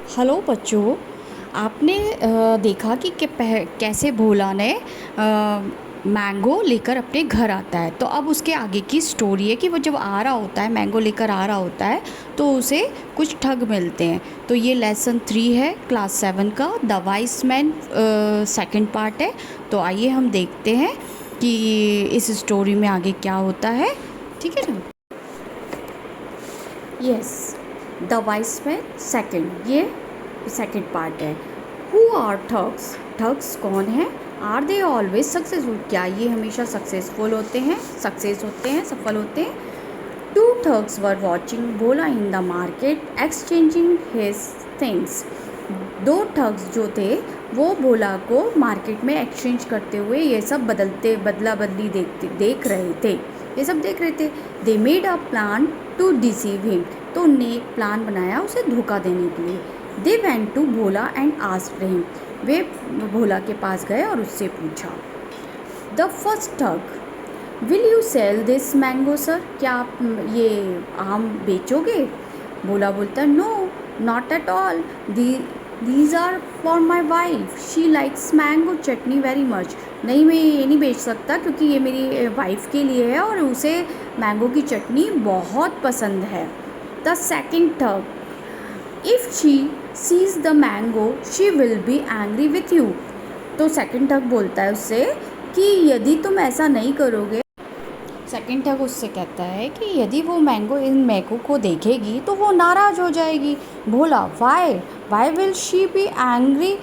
Hello बच्चों। आपने देखा कि कैसे भोला ने मैंगो लेकर अपने घर आता है। तो अब उसके आगे की स्टोरी है कि वो जब आ रहा होता है, मैंगो लेकर आ रहा होता है, तो उसे कुछ ठग मिलते हैं। तो ये लेसन 3 है क्लास 7 का, the wise man second part है। तो आइए हम देखते हैं कि इस स्टोरी में आगे क्या होता है। ठीक है ना। Yes, the wise man second, ये सेकेंड पार्ट है। Who are thugs? ठग्स कौन है? Are they always successful? क्या ये हमेशा सक्सेसफुल होते हैं, सक्सेस होते हैं, सफल होते हैं? Two thugs were watching Bhola in the market exchanging his things. दो ठग्स जो थे वो भोला को मार्केट में एक्सचेंज करते हुए ये सब बदला बदली देख रहे थे, ये सब देख रहे थे। They made a plan to deceive him. तो उनने एक प्लान बनाया उसे धोखा देने के लिए। They went to Bhola and asked him. वे भोला के पास गए और उससे पूछा। द फर्स्ट ठग, will you sell this mango sir? क्या आप ये आम बेचोगे? भोला बोलता, no not at all, these are for my wife, she likes mango chutney very much. नहीं, मैं ये नहीं बेच सकता क्योंकि ये मेरी वाइफ के लिए है और उसे मैंगो की चटनी बहुत पसंद है। द सेकेंड ठग, if she sees the mango she will be angry with you. तो सेकेंड ठग बोलता है उससे कि यदि तुम ऐसा नहीं करोगे, सेकेंड ठग उससे कहता है कि यदि वो मैंगो इन मैंगो को देखेगी तो वो नाराज़ हो जाएगी। Bhola, why why will she be angry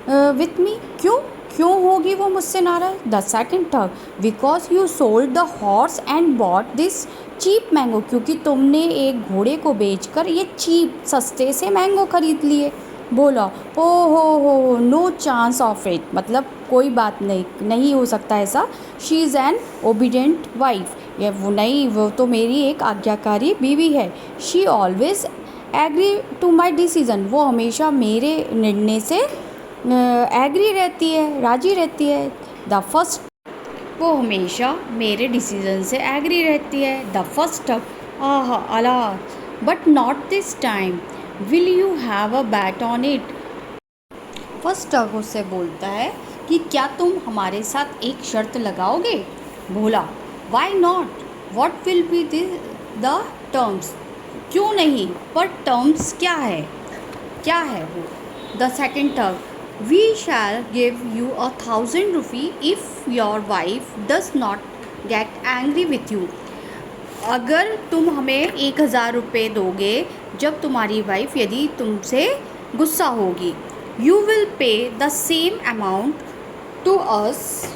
with me? क्यों क्यों होगी वो मुझसे नाराज़? द सेकेंड ठग, because you sold the horse and bought this cheap mango. क्योंकि तुमने एक घोड़े को बेचकर ये चीप सस्ते से मैंगो खरीद लिए। बोला, ओ हो, नो चांस ऑफ इट, मतलब कोई बात नहीं, नहीं हो सकता ऐसा। She is an obedient wife, या वो नहीं, वो तो मेरी एक आज्ञाकारी बीवी है। She always agree to my decision, वो हमेशा मेरे निर्णय से एग्री रहती है, राजी रहती है। द फर्स्ट, वो हमेशा मेरे डिसीज़न से एग्री रहती है। द फर्स्ट, आह अला, but not this time, will you have a bet on it? First टग उससे बोलता है कि क्या तुम हमारे साथ एक शर्त लगाओगे? बोला, why not, what will be the terms? क्यों नहीं, पर टर्म्स क्या है, क्या है वो? The second thug, we shall give you 1,000 rupee if your wife does not get angry with you. अगर तुम हमें 1,000 रुपये दोगे जब तुम्हारी वाइफ यदि तुमसे गुस्सा होगी। You will pay the same amount to us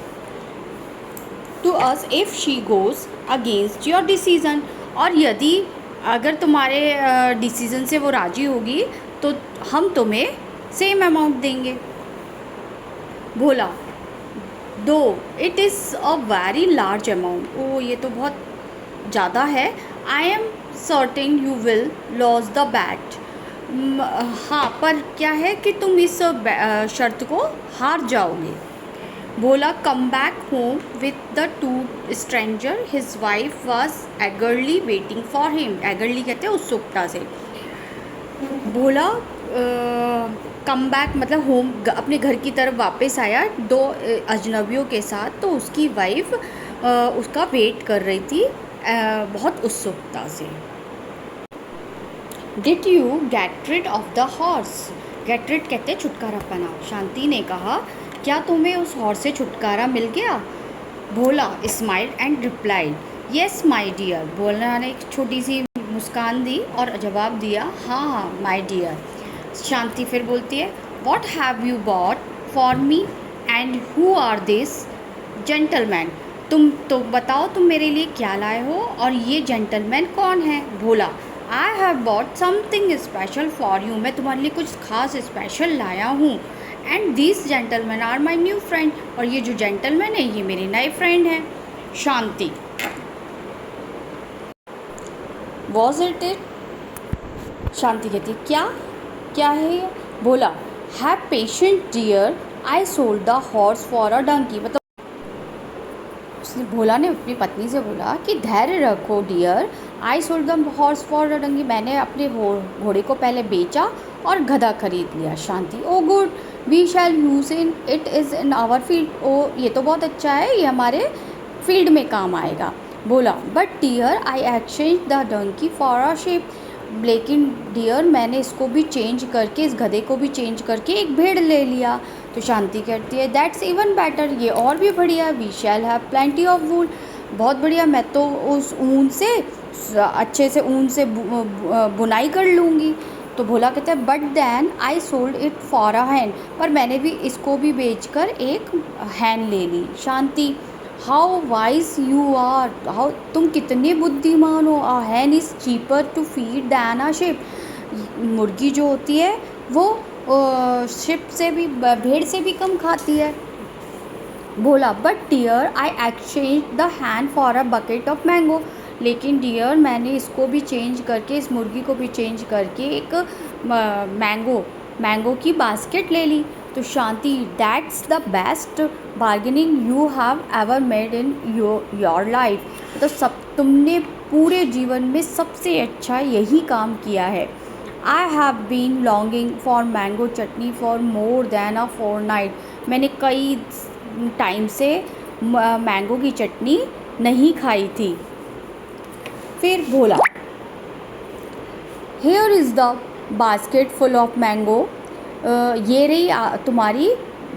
if she goes against your decision. और यदि अगर तुम्हारे डिसीज़न से वो राजी होगी तो हम तुम्हें सेम अमाउंट देंगे। बोला, दो it is a very large amount, ओ ये तो बहुत ज़्यादा है। I am certain you will loss the bet. हाँ, पर क्या है कि तुम इस शर्त को हार जाओगे। बोला, come back home with the two stranger, his wife was eagerly waiting for him. Eagerly कहते हैं उत्सुकता से। बोला, कम बैक मतलब होम, अपने घर की तरफ वापस आया दो अजनबियों के साथ। तो उसकी वाइफ उसका वेट कर रही थी बहुत उत्सुकता से। Did you get rid of the horse? Get rid कहते हैं छुटकारा पाना। शांति ने कहा, क्या तुम्हें उस हॉर्स से छुटकारा मिल गया? Bhola smiled and replied, yes my dear. Bhola ने एक छोटी सी मुस्कान दी और जवाब दिया, हाँ हाँ माई डियर। शांति फिर बोलती है, what have you bought for me and who are this gentleman? तुम तो बताओ तुम मेरे लिए क्या लाए हो और ये जेंटलमैन कौन है? Bhola, I have bought something special for you, मैं तुम्हारे लिए कुछ खास स्पेशल लाया हूँ। And this gentleman are my new friend, और ये जो जेंटलमैन है ये मेरे नए फ्रेंड हैं। Shanti, was it it? Shanti कहती, क्या क्या है ये? बोला, have patience dear, I sold the horse for a donkey. मतलब उसने, भोला ने अपनी पत्नी से बोला कि धैर्य रखो dear, I sold the horse for a donkey, मैंने अपने घोड़े को पहले बेचा और गधा खरीद लिया। Shanti, oh good, we shall use in it is in our field, ओ ये तो बहुत अच्छा है, ये हमारे फील्ड में काम आएगा। बोला, but dear I exchange the donkey for a sheep, लेकिन डियर मैंने इसको भी चेंज करके, इस गधे को भी चेंज करके एक भेड़ ले लिया। तो शांति कहती है, दैट्स इवन बेटर, ये और भी बढ़िया, we shall have plenty of wool, बहुत बढ़िया, मैं तो उस ऊन से अच्छे से ऊन से बुनाई कर लूँगी। तो भोला कहते हैं, but then I sold it for a hen, पर मैंने भी इसको भी बेचकर एक हैन ले ली। Shanti, how wise you are, how तुम कितने बुद्धिमान हो, a hen is cheaper to feed than a sheep, मुर्गी जो होती है वो शिप से भी, भेड़ से भी कम खाती है। बोला, but dear I exchange the hen for a bucket of mango, लेकिन डियर मैंने इसको भी चेंज करके, इस मुर्गी को भी चेंज करके एक मैंगो की बास्केट ले ली। तो Shanti, that's the best bargaining you have ever made in your life, तो सब तुमने पूरे जीवन में सबसे अच्छा यही काम किया है। I have been longing for mango chutney for more than a fortnight, मैंने कई टाइम से मैंगो की चटनी नहीं खाई थी। फिर बोला, here is the basket full of mango, ये रही तुम्हारी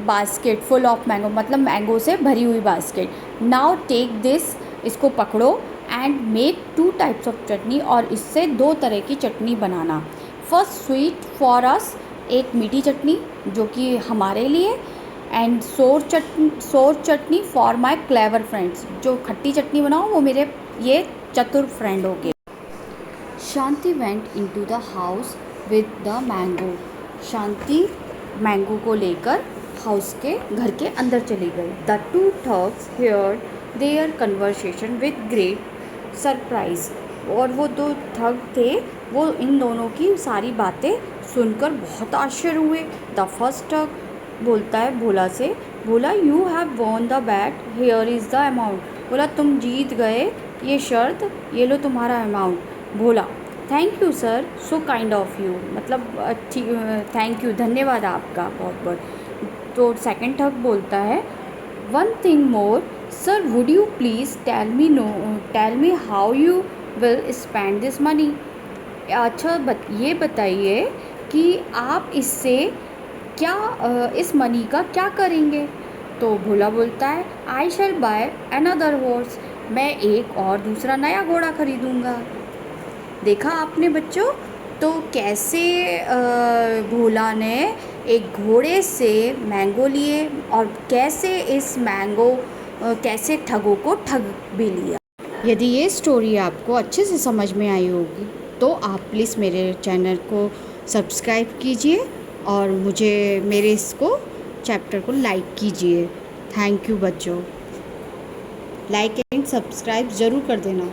बास्केट फुल ऑफ मैंगो, मतलब मैंगो से भरी हुई बास्केट। नाउ टेक दिस, इसको पकड़ो, एंड मेक 2 टाइप्स ऑफ चटनी, और इससे 2 तरह की चटनी बनाना। फर्स्ट स्वीट फॉर अस, एक मीठी चटनी जो कि हमारे लिए, एंड सोर चटनी फॉर माई क्लेवर फ्रेंड्स, जो खट्टी चटनी बनाओ वो मेरे ये चतुर फ्रेंड हो गए। Shanti went in to the house with the mango, Shanti mango को लेकर हाउस के घर के अंदर चली गई। The 2 thugs heard their conversation with great surprise, और वो 2 ठग थे, वो इन दोनों की सारी बातें सुनकर बहुत आश्चर्य हुए। द फर्स्ट ठग बोलता है भोला से, बोला, you have won the bat, here is the amount, बोला तुम जीत गए ये शर्त, ये लो तुम्हारा अमाउंट। बोला, thank you sir, so kind of you, मतलब थैंक यू, धन्यवाद आपका बहुत बहुत। तो सेकंड ठग बोलता है, one thing more sir, would you please tell me how you will spend this money, अच्छा ये बताइए कि आप इससे क्या इस मनी का क्या करेंगे। तो भोला बोलता है, आई शैल बाय अनदर हॉर्स, मैं एक और दूसरा नया घोड़ा खरीदूँगा। देखा आपने बच्चों, तो कैसे भोला ने एक घोड़े से मैंगो लिए, और कैसे इस कैसे ठगों को ठग भी लिया। यदि ये स्टोरी आपको अच्छे से समझ में आई होगी तो आप प्लीज़ मेरे चैनल को सब्सक्राइब कीजिए और मुझे मेरे इसको चैप्टर को लाइक कीजिए। थैंक यू बच्चों, लाइक एंड सब्सक्राइब ज़रूर कर देना।